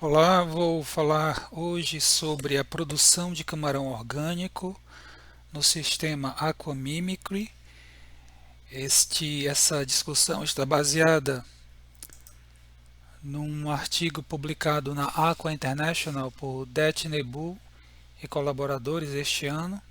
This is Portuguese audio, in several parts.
Olá, vou falar hoje sobre a produção de camarão orgânico no sistema Aquamimicry. Essa discussão está baseada num artigo publicado na Aqua International por Det Nebu e colaboradores este ano,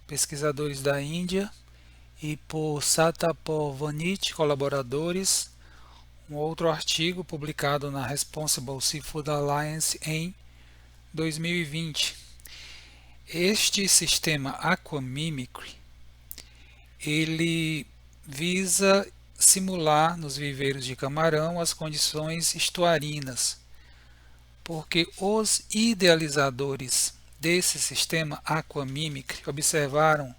pesquisadores da Índia, e por Satapur Vanit, colaboradores, um outro artigo publicado na Responsible Seafood Alliance em 2020. Este sistema Aquamimicry, ele visa simular nos viveiros de camarão as condições estuarinas, porque os idealizadores desse sistema Aquamimicry observaram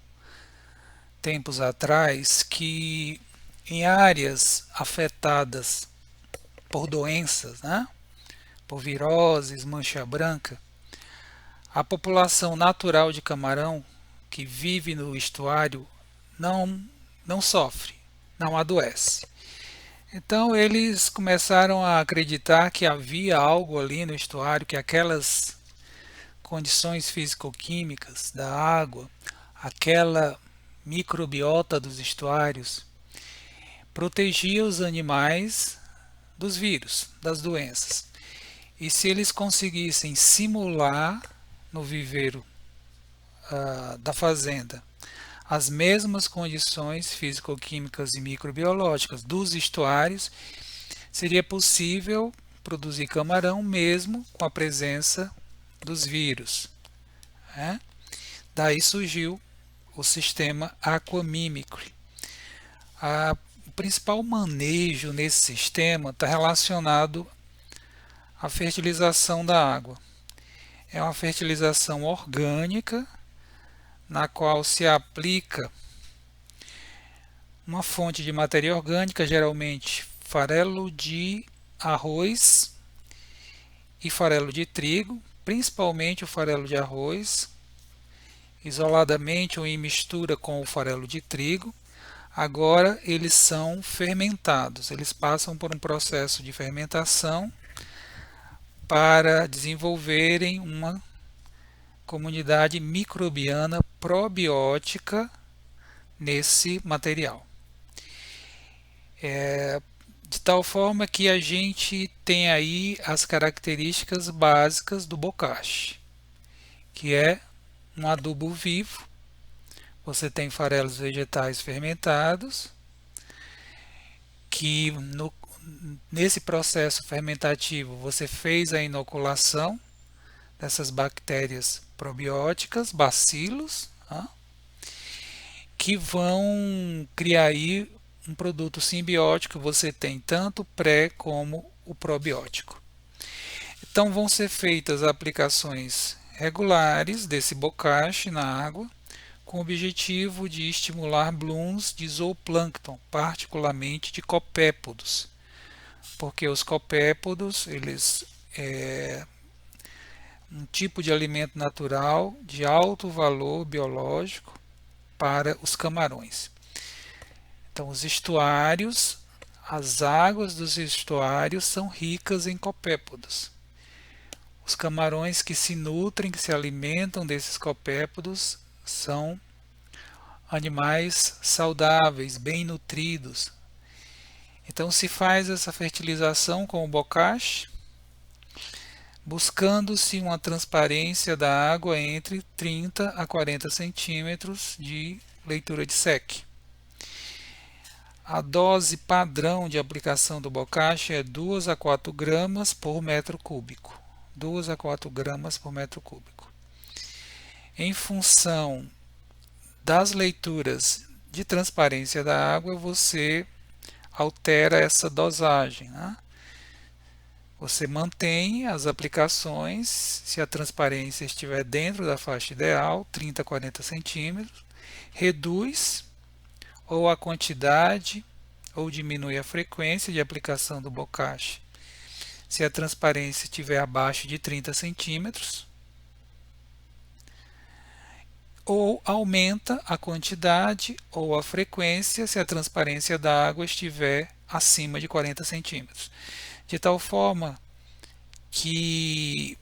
tempos atrás que em áreas afetadas por doenças, né, por viroses, mancha branca, a população natural de camarão que vive no estuário não, não sofre, não adoece. Então eles começaram a acreditar que havia algo ali no estuário, que aquelas condições físico-químicas da água, aquela microbiota dos estuários, protegia os animais dos vírus, das doenças. E se eles conseguissem simular no viveiro da fazenda as mesmas condições físico-químicas e microbiológicas dos estuários, seria possível produzir camarão mesmo com a presença dos vírus, né? Daí surgiu o sistema Aquamimicry. O principal manejo nesse sistema está relacionado à fertilização da água. É uma fertilização orgânica na qual se aplica uma fonte de matéria orgânica, geralmente farelo de arroz e farelo de trigo, principalmente o farelo de arroz, isoladamente ou em mistura com o farelo de trigo. Agora eles são fermentados, eles passam por um processo de fermentação para desenvolverem uma comunidade microbiana probiótica nesse material. De tal forma que a gente tem aí as características básicas do bocashi, que é um adubo vivo. Você tem farelos vegetais fermentados, que nesse processo fermentativo você fez a inoculação dessas bactérias probióticas, bacilos, que vão criar aí um produto simbiótico. Você tem tanto o pré como o probiótico. Então vão ser feitas aplicações regulares desse bocashi na água, com o objetivo de estimular blooms de zooplâncton, particularmente de copépodos, porque os copépodos eles um tipo de alimento natural de alto valor biológico para os camarões. Então, os estuários, as águas dos estuários são ricas em copépodos. Os camarões que se nutrem, que se alimentam desses copépodos, são animais saudáveis, bem nutridos. Então, se faz essa fertilização com o bocashi, buscando-se uma transparência da água entre 30 a 40 centímetros de leitura de SEC. A dose padrão de aplicação do bocashi é 2 a 4 gramas por metro cúbico. 2 a 4 gramas por metro cúbico. Em função das leituras de transparência da água, você altera essa dosagem, né? Você mantém as aplicações, se a transparência estiver dentro da faixa ideal, 30 a 40 centímetros, reduz ou a quantidade ou diminui a frequência de aplicação do bocashi se a transparência estiver abaixo de 30 centímetros, ou aumenta a quantidade ou a frequência se a transparência da água estiver acima de 40 centímetros. De tal forma que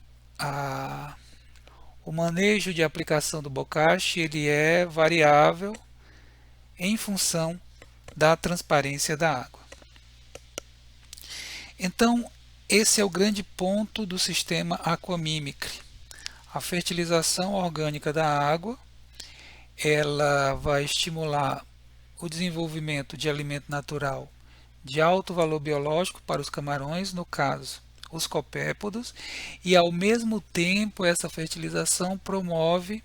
o manejo de aplicação do bocashi ele é variável em função da transparência da água. Então, esse é o grande ponto do sistema Aquamimicry. A fertilização orgânica da água, ela vai estimular o desenvolvimento de alimento natural de alto valor biológico para os camarões, no caso, os copépodos, e ao mesmo tempo essa fertilização promove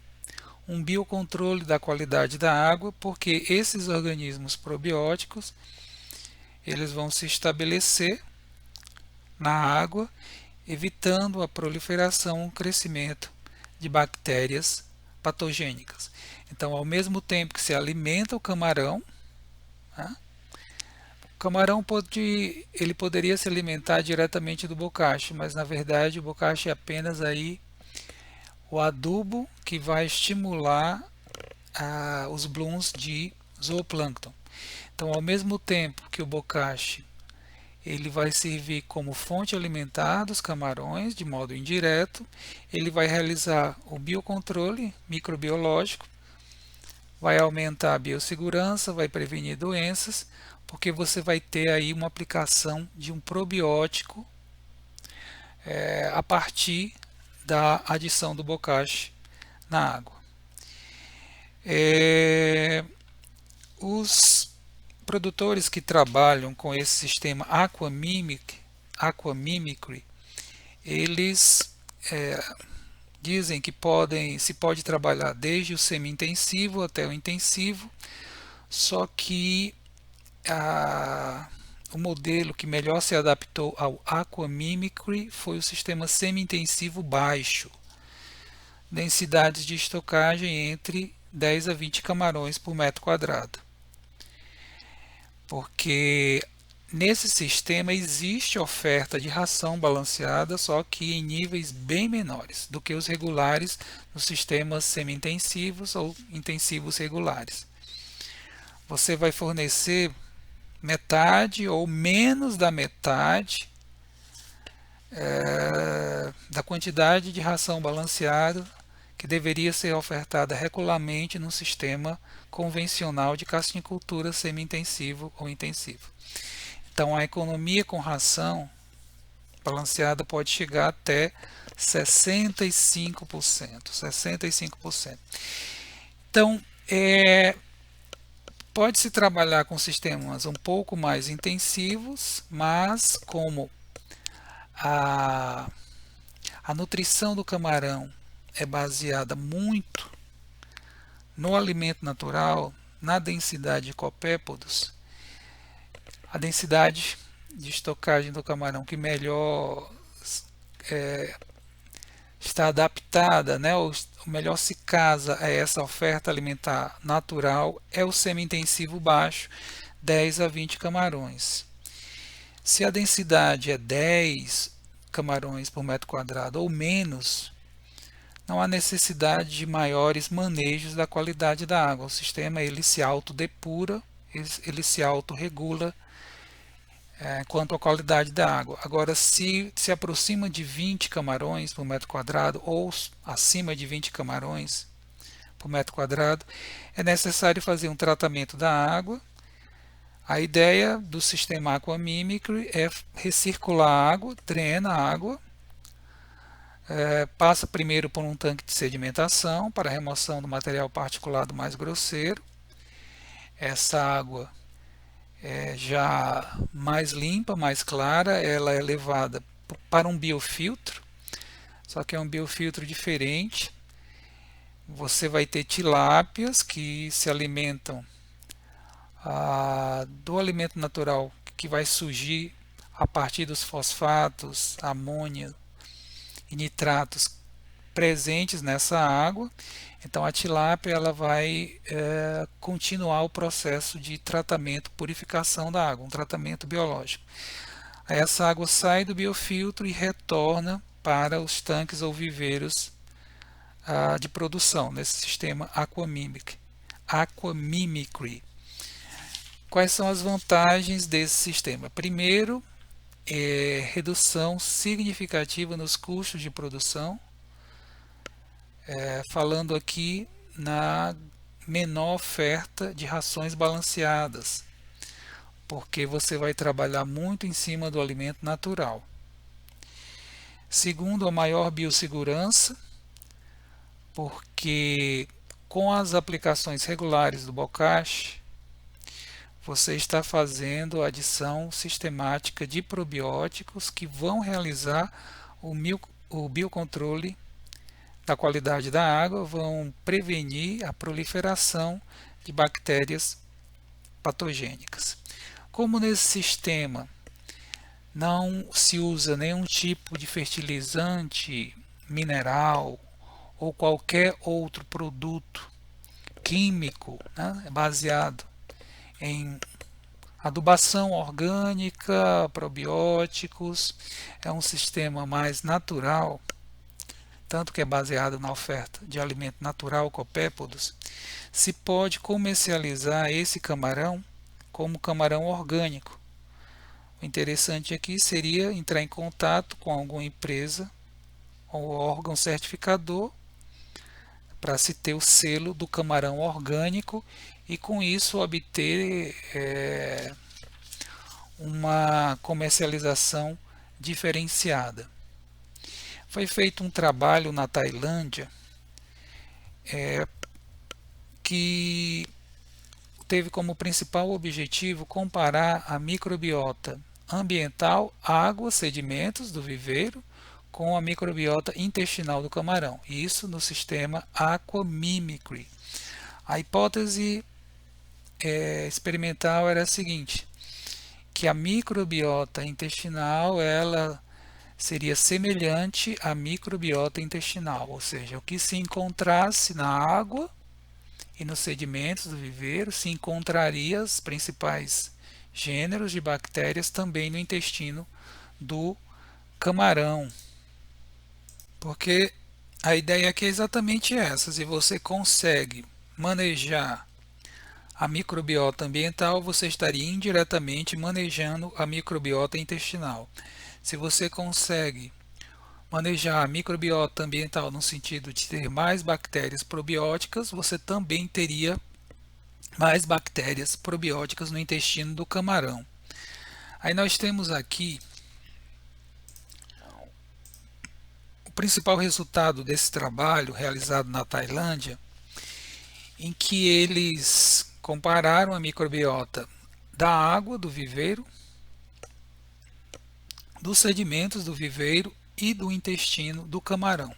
um biocontrole da qualidade da água, porque esses organismos probióticos eles vão se estabelecer na água, evitando a proliferação e o crescimento de bactérias patogênicas. Então, ao mesmo tempo que se alimenta o camarão, né, o camarão ele poderia se alimentar diretamente do bocashi, mas na verdade o bocashi é apenas aí o adubo que vai estimular os blooms de zooplâncton. Então, ao mesmo tempo que o bocashi ele vai servir como fonte alimentar dos camarões de modo indireto, ele vai realizar o biocontrole microbiológico, vai aumentar a biossegurança, vai prevenir doenças, porque você vai ter aí uma aplicação de um probiótico a partir da adição do bocashi na água. Os produtores que trabalham com esse sistema Aquamimicry, eles dizem que se pode trabalhar desde o semi-intensivo até o intensivo, só que o modelo que melhor se adaptou ao Aquamimicry foi o sistema semi-intensivo baixo, densidades de estocagem entre 10 a 20 camarões por metro quadrado. Porque nesse sistema existe oferta de ração balanceada, só que em níveis bem menores do que os regulares nos sistemas semi-intensivos ou intensivos regulares. Você vai fornecer metade ou menos da metade da quantidade de ração balanceada que deveria ser ofertada regularmente no sistema convencional de cassinicultura semi-intensivo ou intensivo. Então, a economia com ração balanceada pode chegar até 65%. Então, pode-se trabalhar com sistemas um pouco mais intensivos, mas como a nutrição do camarão é baseada muito no alimento natural, na densidade de copépodos, a densidade de estocagem do camarão que melhor está adaptada, né, ou melhor se casa a essa oferta alimentar natural é o semi-intensivo baixo, 10 a 20 camarões. Se a densidade é 10 camarões por metro quadrado ou menos, não há necessidade de maiores manejos da qualidade da água. O sistema ele se autodepura, ele se autorregula quanto à qualidade da água. Agora, se aproxima de 20 camarões por metro quadrado ou acima de 20 camarões por metro quadrado, é necessário fazer um tratamento da água. A ideia do sistema Aquamimicry é recircular a água, drena a água, passa primeiro por um tanque de sedimentação para remoção do material particulado mais grosseiro. Essa água já mais limpa, mais clara, ela é levada para um biofiltro, só que é um biofiltro diferente. Você vai ter tilápias que se alimentam do alimento natural que vai surgir a partir dos fosfatos, amônia e nitratos presentes nessa água. Então a tilápia ela vai continuar o processo de tratamento, purificação da água, um tratamento biológico. Aí essa água sai do biofiltro e retorna para os tanques ou viveiros de produção nesse sistema Aquamimicry. Quais são as vantagens desse sistema? Primeiro, redução significativa nos custos de produção, falando aqui na menor oferta de rações balanceadas, porque você vai trabalhar muito em cima do alimento natural. Segundo, a maior biossegurança, porque com as aplicações regulares do bocashi, você está fazendo a adição sistemática de probióticos que vão realizar o biocontrole da qualidade da água, vão prevenir a proliferação de bactérias patogênicas. Como nesse sistema não se usa nenhum tipo de fertilizante mineral ou qualquer outro produto químico, né, baseado em adubação orgânica, probióticos, é um sistema mais natural, tanto que é baseado na oferta de alimento natural, copépodos, se pode comercializar esse camarão como camarão orgânico. O interessante aqui seria entrar em contato com alguma empresa ou órgão certificador para se ter o selo do camarão orgânico e com isso obter uma comercialização diferenciada. Foi feito um trabalho na Tailândia que teve como principal objetivo comparar a microbiota ambiental, água, sedimentos do viveiro, com a microbiota intestinal do camarão, isso no sistema Aquamimicry. A hipótese experimental era a seguinte, que a microbiota intestinal ela seria semelhante à microbiota intestinal, ou seja, o que se encontrasse na água e nos sedimentos do viveiro se encontraria os principais gêneros de bactérias também no intestino do camarão. Porque a ideia aqui é exatamente essa, se você consegue manejar a microbiota ambiental, você estaria indiretamente manejando a microbiota intestinal. Se você consegue manejar a microbiota ambiental no sentido de ter mais bactérias probióticas, você também teria mais bactérias probióticas no intestino do camarão. Aí nós temos aqui o principal resultado desse trabalho realizado na Tailândia, em que eles compararam a microbiota da água do viveiro, dos sedimentos do viveiro e do intestino do camarão,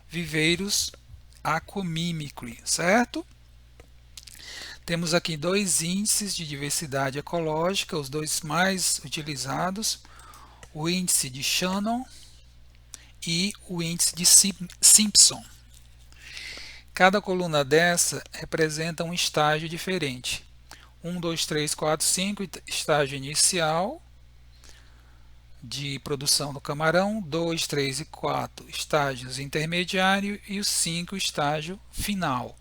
viveiros Aquamimicry, certo? Temos aqui dois índices de diversidade ecológica, os dois mais utilizados, o índice de Shannon e o índice de Simpson. Cada coluna dessa representa um estágio diferente. 1, 2, 3, 4, 5, estágio inicial de produção do camarão, 2, 3 e 4 estágios intermediários e o 5 estágio final.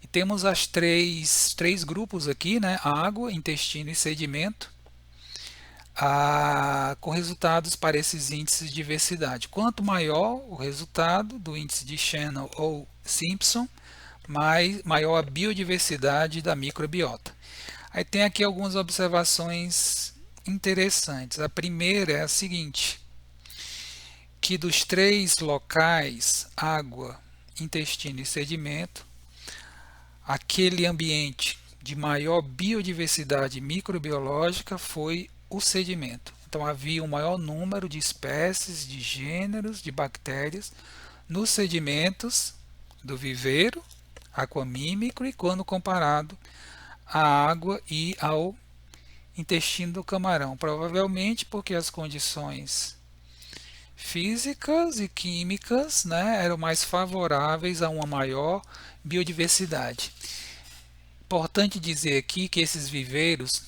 E temos as três grupos aqui, né? Água, intestino e sedimento, com resultados para esses índices de diversidade. Quanto maior o resultado do índice de Shannon ou Simpson, maior a biodiversidade da microbiota. Aí tem aqui algumas observações interessantes. A primeira é a seguinte, que dos 3 locais, água, intestino e sedimento, aquele ambiente de maior biodiversidade microbiológica foi o sedimento. Então havia um maior número de espécies, de gêneros, de bactérias nos sedimentos do viveiro Aquamimicry quando comparado à água e ao intestino do camarão, provavelmente porque as condições físicas e químicas, né, eram mais favoráveis a uma maior biodiversidade. Importante dizer aqui que esses viveiros,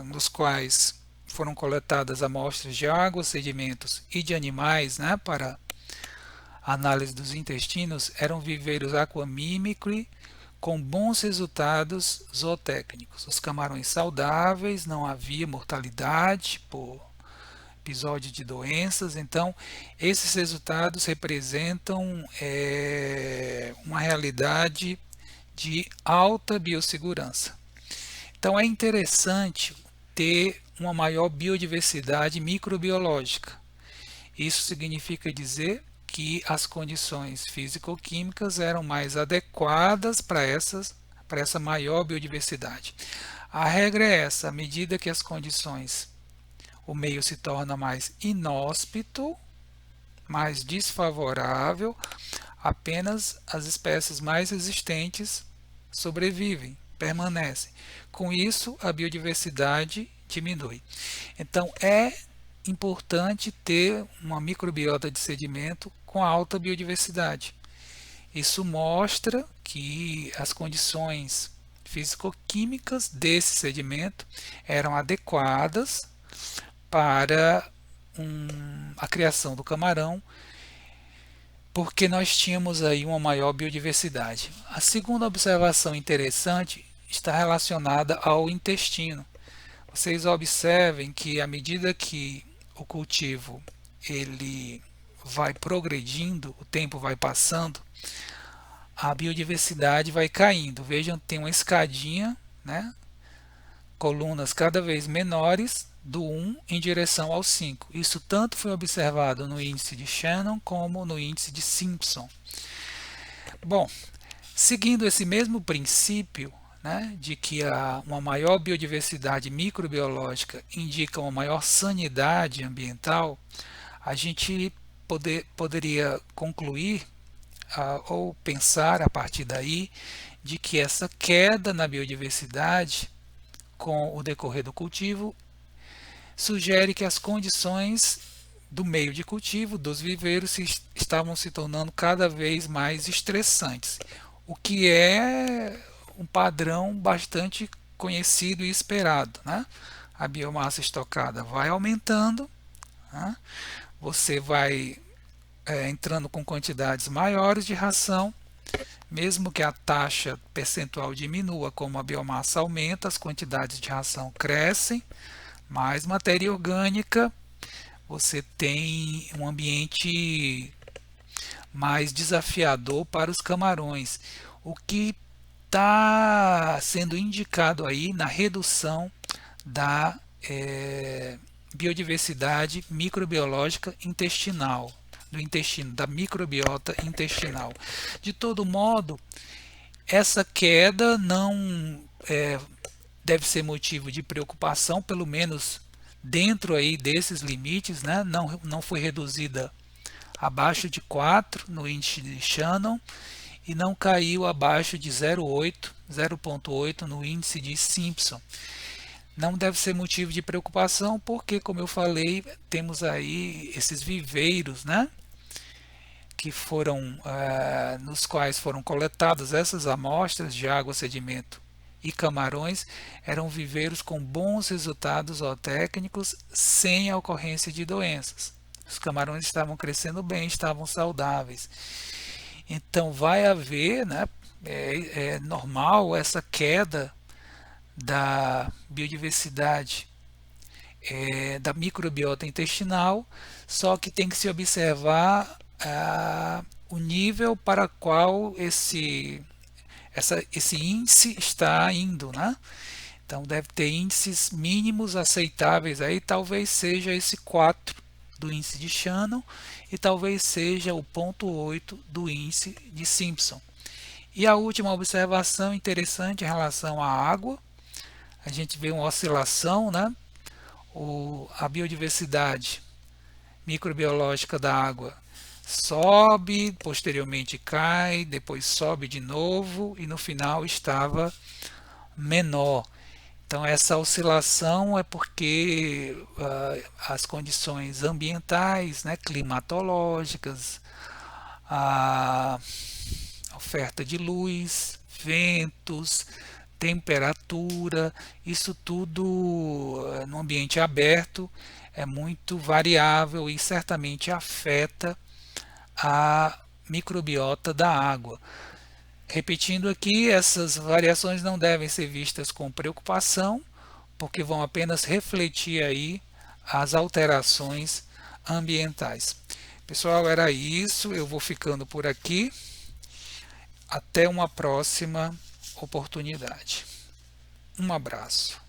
nos quais foram coletadas amostras de água, sedimentos e de animais, né, para análise dos intestinos, eram viveiros Aquamimicry com bons resultados zootécnicos. Os camarões saudáveis, não havia mortalidade por episódio de doenças. Então, esses resultados representam uma realidade de alta biossegurança. Então, é interessante ter uma maior biodiversidade microbiológica. Isso significa dizer que as condições físico-químicas eram mais adequadas para essa maior biodiversidade. A regra é essa: à medida que as condições, o meio se torna mais inóspito, mais desfavorável, apenas as espécies mais resistentes sobrevivem, permanecem. Com isso, a biodiversidade diminui. Então, é importante ter uma microbiota de sedimento com alta biodiversidade. Isso mostra que as condições físico-químicas desse sedimento eram adequadas para a criação do camarão, porque nós tínhamos aí uma maior biodiversidade. A segunda observação interessante está relacionada ao intestino. Vocês observem que à medida que o cultivo ele vai progredindo, o tempo vai passando, a biodiversidade vai caindo. Vejam, tem uma escadinha, né? Colunas cada vez menores do 1 em direção ao 5. Isso tanto foi observado no índice de Shannon como no índice de Simpson. Bom, seguindo esse mesmo princípio, né, de que uma maior biodiversidade microbiológica indica uma maior sanidade ambiental, a gente poderia concluir ou pensar a partir daí de que essa queda na biodiversidade com o decorrer do cultivo sugere que as condições do meio de cultivo, dos viveiros, estavam se tornando cada vez mais estressantes, o que é um padrão bastante conhecido e esperado, né? A biomassa estocada vai aumentando, né? Você vai entrando com quantidades maiores de ração, mesmo que a taxa percentual diminua, como a biomassa aumenta, as quantidades de ração crescem, mais matéria orgânica, você tem um ambiente mais desafiador para os camarões, o que está sendo indicado aí na redução da biodiversidade microbiológica intestinal, do intestino, da microbiota intestinal. De todo modo, essa queda não deve ser motivo de preocupação, pelo menos dentro aí desses limites, né? Não foi reduzida abaixo de 4 no índice de Shannon e não caiu abaixo de 0,8 no índice de Simpson. Não deve ser motivo de preocupação porque, como eu falei, temos aí esses viveiros, né? Que foram, nos quais foram coletadas essas amostras de água, sedimento e camarões, eram viveiros com bons resultados zootécnicos sem a ocorrência de doenças. Os camarões estavam crescendo bem, estavam saudáveis. Então vai haver, né, é normal essa queda da biodiversidade da microbiota intestinal, só que tem que se observar o nível para qual esse índice está indo, né? Então deve ter índices mínimos aceitáveis aí, talvez seja esse 4 do índice de Shannon e talvez seja o 0,8 do índice de Simpson. E a última observação interessante em relação à água, a gente vê uma oscilação, né? A biodiversidade microbiológica da água sobe, posteriormente cai, depois sobe de novo e no final estava menor. Então essa oscilação é porque as condições ambientais, né, climatológicas, a oferta de luz, ventos, temperatura, isso tudo no ambiente aberto é muito variável e certamente afeta a microbiota da água. Repetindo aqui, essas variações não devem ser vistas com preocupação, porque vão apenas refletir aí as alterações ambientais. Pessoal, era isso. Eu vou ficando por aqui. Até uma próxima oportunidade. Um abraço.